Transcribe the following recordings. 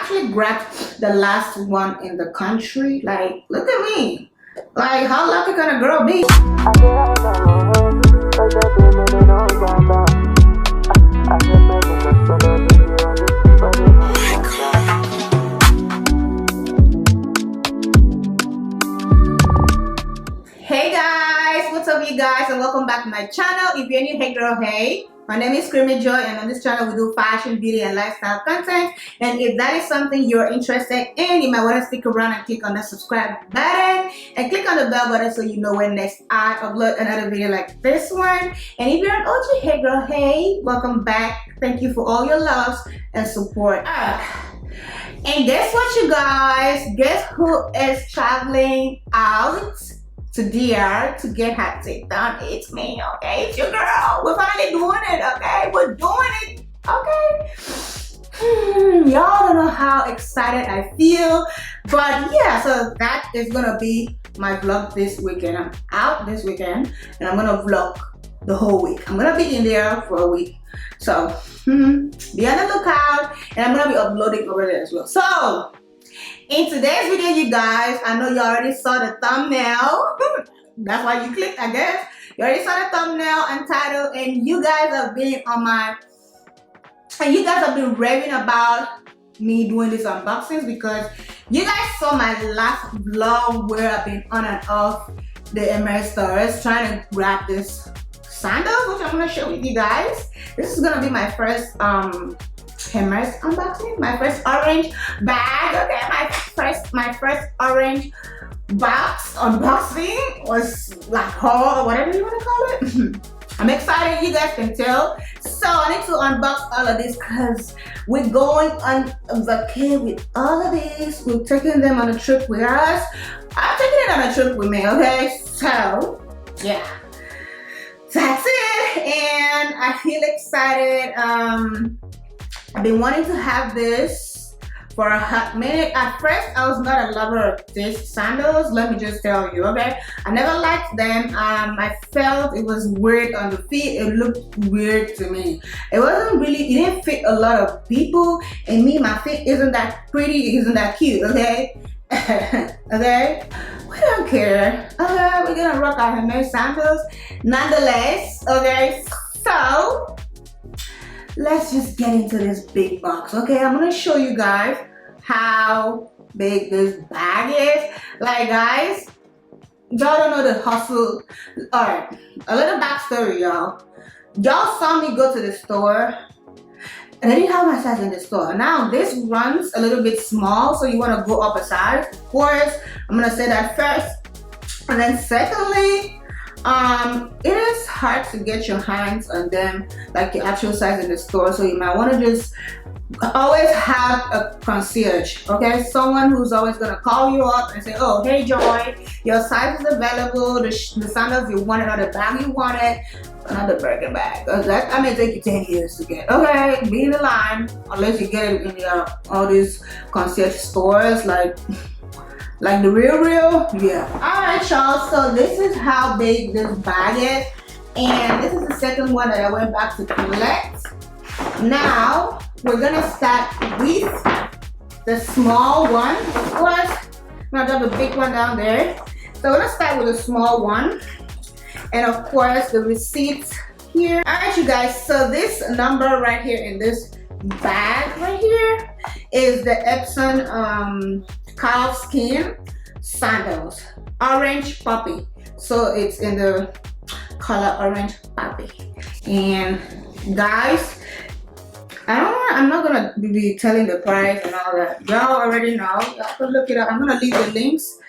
actually grabbed the last one in the country. Like, look at me. Like, how lucky can a girl be? Hey guys, what's up you guys, and welcome back to my channel. If you're new, hey girl, hey. My name is CreamyJoy, and on this channel we do fashion, beauty, and lifestyle content. And if that is something you're interested in, you might want to stick around and click on the subscribe button and click on the bell button so you know when next I upload another video like this one. And if you're an OG, hey girl, hey, welcome back. Thank you for all your loves and support. And guess what, you guys? Guess who is traveling out to DR to get her teeth done? It's me, okay? It's your girl. We're finally doing it, okay? We're doing it, okay? Y'all don't know how excited I feel, but yeah, so that is gonna be my vlog this weekend. I'm out this weekend, and I'm gonna vlog the whole week. I'm gonna be in there for a week, so be on the lookout, and I'm gonna be uploading over there as well. So in today's video, you guys, I know you already saw the thumbnail. That's why you clicked, I guess. You already saw the thumbnail and title, and you guys have been on my, and you guys have been raving about me doing these unboxings because you guys saw my last vlog where I've been on and off the Hermes stores trying to grab this sandals, which I'm gonna share with you guys. This is gonna be my first Hermes unboxing, my first orange bag. Okay, my first orange box unboxing was like haul or whatever you want to call it. I'm excited, you guys can tell. So I need to unbox all of this because we're going on vacation with all of these. We're taking them on a trip with us. I'm taking it on a trip with me, okay? So yeah, that's it, and I feel excited. I've been wanting to have this for a hot minute. At first, I was not a lover of these sandals. Let me just tell you, okay? I never liked them. I felt it was weird on the feet. It looked weird to me. It wasn't really, it didn't fit a lot of people. And me, my feet isn't that pretty, it isn't that cute, okay? Okay? We don't care. Okay, we're gonna rock our Hermes sandals nonetheless, okay? So let's just get into this big box, okay? I'm gonna show you guys how big this bag is. Like, guys, y'all don't know the hustle. All right, a little backstory, y'all. Y'all saw me go to the store, and I didn't have my size in the store. Now, this runs a little bit small, so you wanna go up a size. Of course, I'm gonna say that first. And then secondly, it is hard to get your hands on them like the actual size in the store, so you might want to just always have a concierge, okay? Someone who's always going to call you up and say, oh, hey Joy, your size is available, the sandals you wanted or the bag you wanted, another Birkin bag. That may take you 10 years to get, okay? Be in the line unless you get it in all these concierge stores like the real, yeah. All right, y'all, so this is how big this bag is, and this is the second one that I went back to collect. Now we're gonna start with the small one. Of course, I'm gonna have a big one down there, so we're gonna start with a small one, and of course the receipts here. All right, you guys, so this number right here in this bag right here is the Epson calf skin sandals, orange puppy. So it's in the color orange puppy. And guys, I'm not gonna be telling the price and all that. Y'all already know. Y'all can look it up. I'm gonna leave the links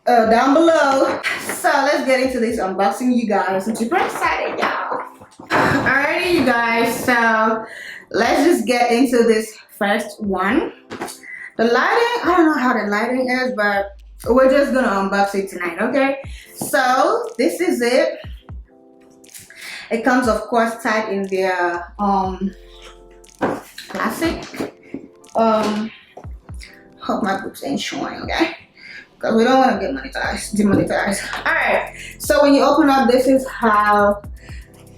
down below. So let's get into this unboxing, you guys. I'm super excited, y'all. Alrighty, you guys, so let's just get into this first one. The lighting, I don't know how the lighting is, but we're just gonna unbox it tonight, okay? So this is it. It comes, of course, tied in their plastic. Hope my boots ain't showing, okay? Because we don't want to get demonetized. All right. So when you open up, this is how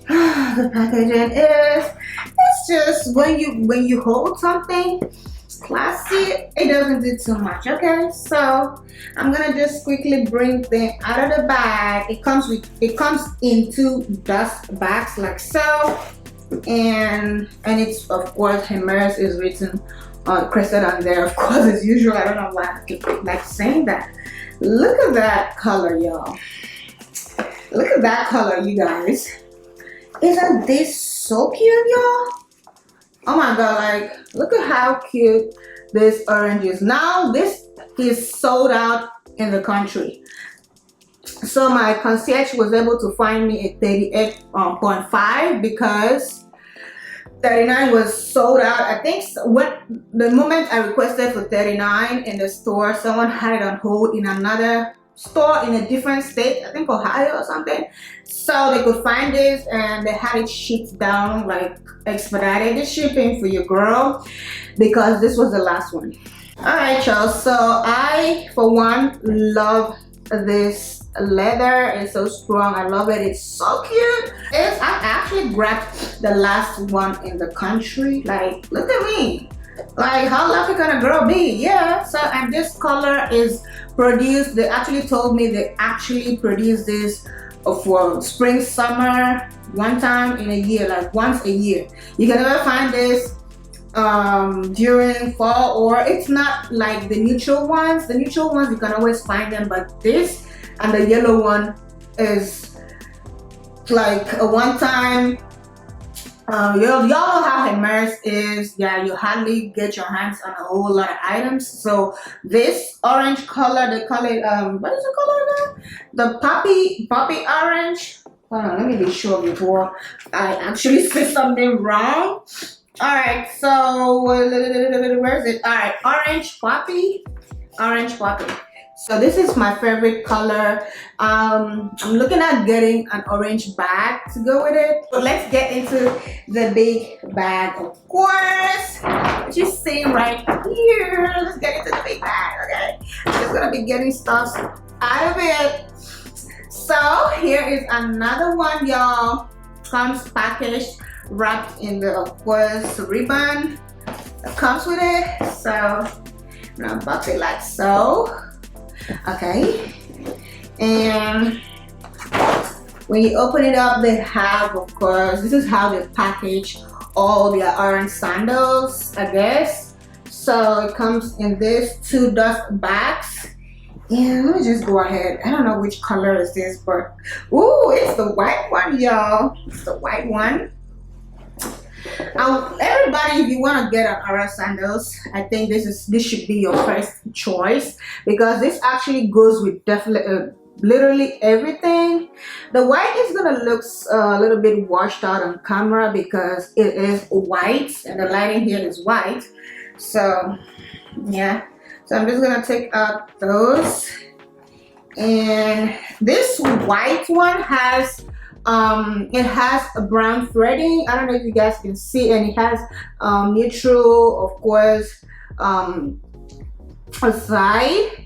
the packaging is. It's just when you hold something, classy, it doesn't do too much. Okay, so I'm gonna just quickly bring them out of the bag. It comes in 2 dust bags like so, and it's of course Hermes is written crested on there, of course, as usual. I don't know why I keep like saying that. Look at that color, y'all. Look at that color, you guys. Isn't this so cute, y'all? Oh my god, like, look at how cute this orange is. Now, this is sold out in the country. So my concierge was able to find me a 38.5 because 39 was sold out. I think the moment I requested for 39 in the store, someone had it on hold in another store in a different state, I think Ohio or something. So they could find this and they had it shipped down, like expedited shipping for your girl, because this was the last one. All right, y'all, so I for one love this leather. It's so strong. I love it. It's so cute. I actually grabbed the last one in the country. Like, look at me. Like, how lucky can a girl be? Yeah. So, and this color is produced, they actually told me they actually produce this for spring, summer, one time in a year, like once a year. You can never find this during fall, or it's not like the neutral ones. The neutral ones you can always find them, but this and the yellow one is like a one time. Y'all know how Hermes is. Yeah, you hardly get your hands on a whole lot of items. So this orange color, they call it what is the color again? The poppy orange. Hold on, let me be sure before I actually say something wrong. All right, so where is it? All right, orange poppy. So this is my favorite color. I'm looking at getting an orange bag to go with it. So let's get into the big bag, of course, which is sitting right here. Let's get into the big bag, okay? I'm just gonna be getting stuff out of it. So here is another one, y'all. Comes packaged, wrapped in the, of course, ribbon that comes with it. So I'm gonna box it like so. Okay, and when you open it up, they have, of course, this is how they package all their orange sandals, I guess. So it comes in this 2 dust bags. And let me just go ahead. I don't know which color is this, but ooh, it's the white one, y'all. It's the white one. Everybody, if you want to get an orange sandals, I think this should be your first choice, because this actually goes with definitely literally everything. The white is gonna look a little bit washed out on camera because it is white and the lighting here is white. So yeah, so I'm just gonna take out those, and this white one has it has a brown threading. I don't know if you guys can see, and it has neutral, of course, a side.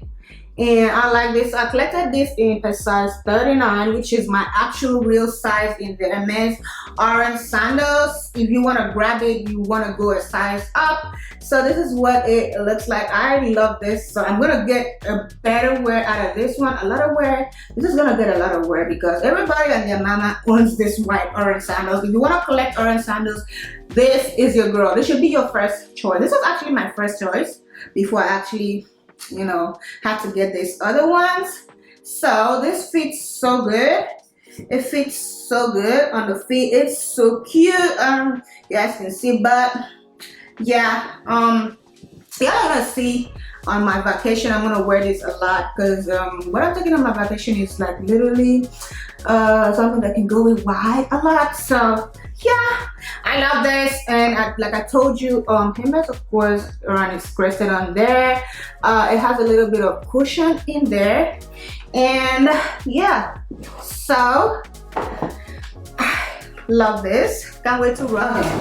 And I like this. I collected this in a size 39, which is my actual real size in the Hermes orange sandals. If you want to grab it, you want to go a size up. So this is what it looks like. I love this. So I'm gonna get a better wear out of this one, a lot of wear. This is gonna get a lot of wear because everybody and their mama owns this white orange sandals. If you want to collect orange sandals, this is your girl. This should be your first choice. This was actually my first choice before I actually, you know, had to get these other ones. So this fits so good. It fits so good on the feet. It's so cute. You guys can see, but yeah, y'all gonna see on my vacation. I'm gonna wear this a lot because what I'm taking on my vacation is like literally something that can go with white a lot. So yeah, I love this. And like I told you, Hermes, of course, around is crested on there. It has a little bit of cushion in there, and yeah, so I love this. Can't wait to rub it.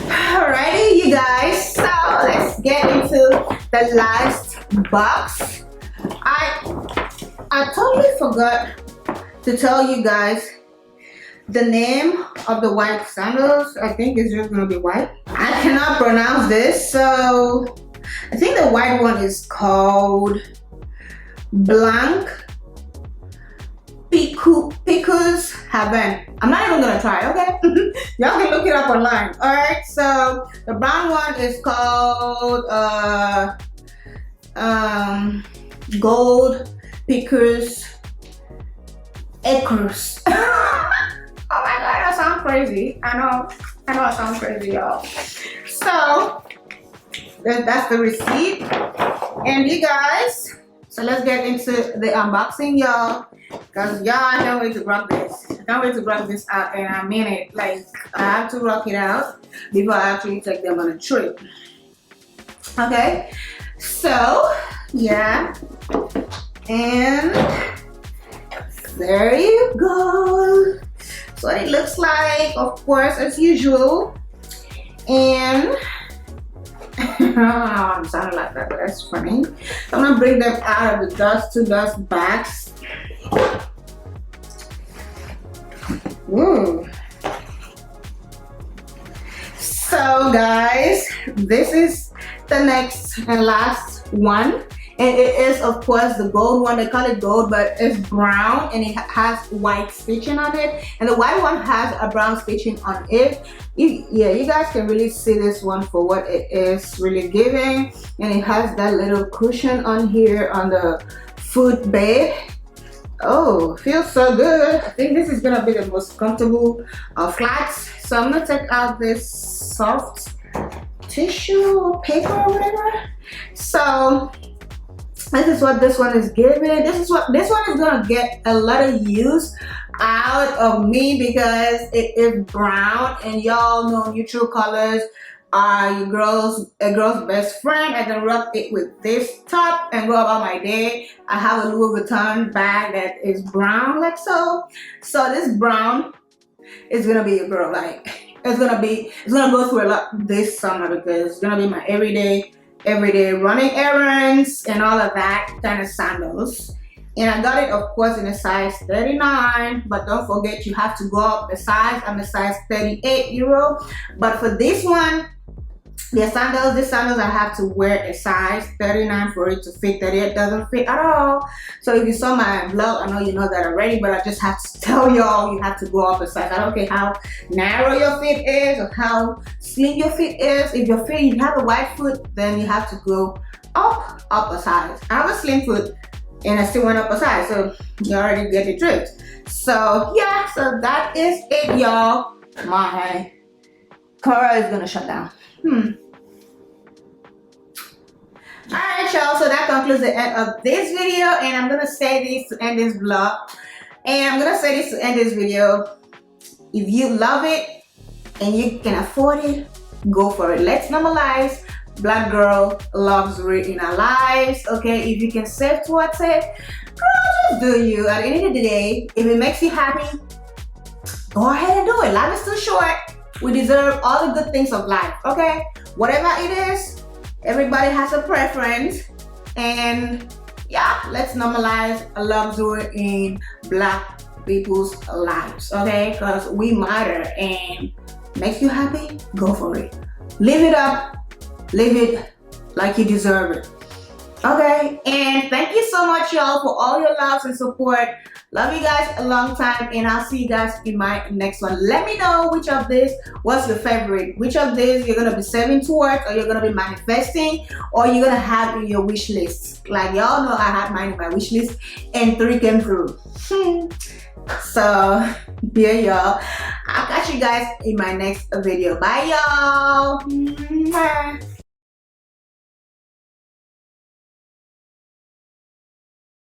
Alrighty, you guys, so let's get into the last box. I totally forgot to tell you guys the name of the white sandals. I think it's just gonna be white. I cannot pronounce this, so I think the white one is called Blanc Picus Haven. I'm not even gonna try, okay? Y'all can look it up online. Alright, so the brown one is called Gold Picus Acres. Oh my god, that sounds crazy. I know it sounds crazy, y'all. So that's the receipt. And you guys, so let's get into the unboxing, y'all. Cause y'all, I can't wait to rock this. I can't wait to rock this out, and I mean it. Like, I have to rock it out before I actually take them on a trip. Okay, so yeah, and there you go. So it looks like, of course, as usual. And I don't know how I'm sounding like that, but that's funny. So I'm gonna bring them out of the dust to dust bags. Ooh. So guys, this is the next and last one, and it is of course the gold one. They call it gold, but it's brown and it has white stitching on it, and the white one has a brown stitching on it. Yeah, you guys can really see this one for what it is really giving, and it has that little cushion on here on the foot bed. Oh, feels so good. I think this is gonna be the most comfortable flats. So I'm gonna take out this soft tissue or paper or whatever. So this is what this one is giving. This one is gonna get a lot of use out of me because it is brown, and y'all know neutral colors are a girl's best friend. I can rock it with this top and go about my day. I have a Louis Vuitton bag that is brown like so. So this brown is gonna be a girl, like it's gonna go through a lot this summer because it's gonna be my everyday running errands and all of that kind of sandals. And I got it, of course, in a size 39, but don't forget you have to go up a size. I'm a size 38 euro, but for this one, these sandals, I have to wear a size 39 for it to fit. 38 doesn't fit at all. So if you saw my vlog, I know you know that already, but I just have to tell y'all you have to go up a size. I don't care how narrow your fit is or how slim your fit is. If you have a wide foot, then you have to go up a size. I have a slim foot and I still went up a size, so you already get the drift. So yeah, so that is it, y'all. My camera is gonna shut down. Alright, y'all, so that concludes the end of this video, and I'm gonna say this to end this vlog, and I'm gonna say this to end this video. If you love it and you can afford it, go for it. Let's normalize Black girl luxury in our lives. Okay, if you can save towards it, girl, just do you. At the end of the day, if it makes you happy, go ahead and do it. Life is too short. We deserve all the good things of life, okay? Whatever it is, everybody has a preference. And yeah, let's normalize a luxury in Black people's lives, okay? Because we matter, and makes you happy, go for it. Live it up, live it like you deserve it. Okay, and thank you so much, y'all, for all your loves and support. Love you guys a long time, and I'll see you guys in my next one. Let me know which of this was your favorite. Which of these you're gonna be saving towards, or you're gonna be manifesting, or you're gonna have in your wish list. Like y'all know, I had mine in my wish list, and 3 came through. So yeah, y'all. I'll catch you guys in my next video. Bye, y'all.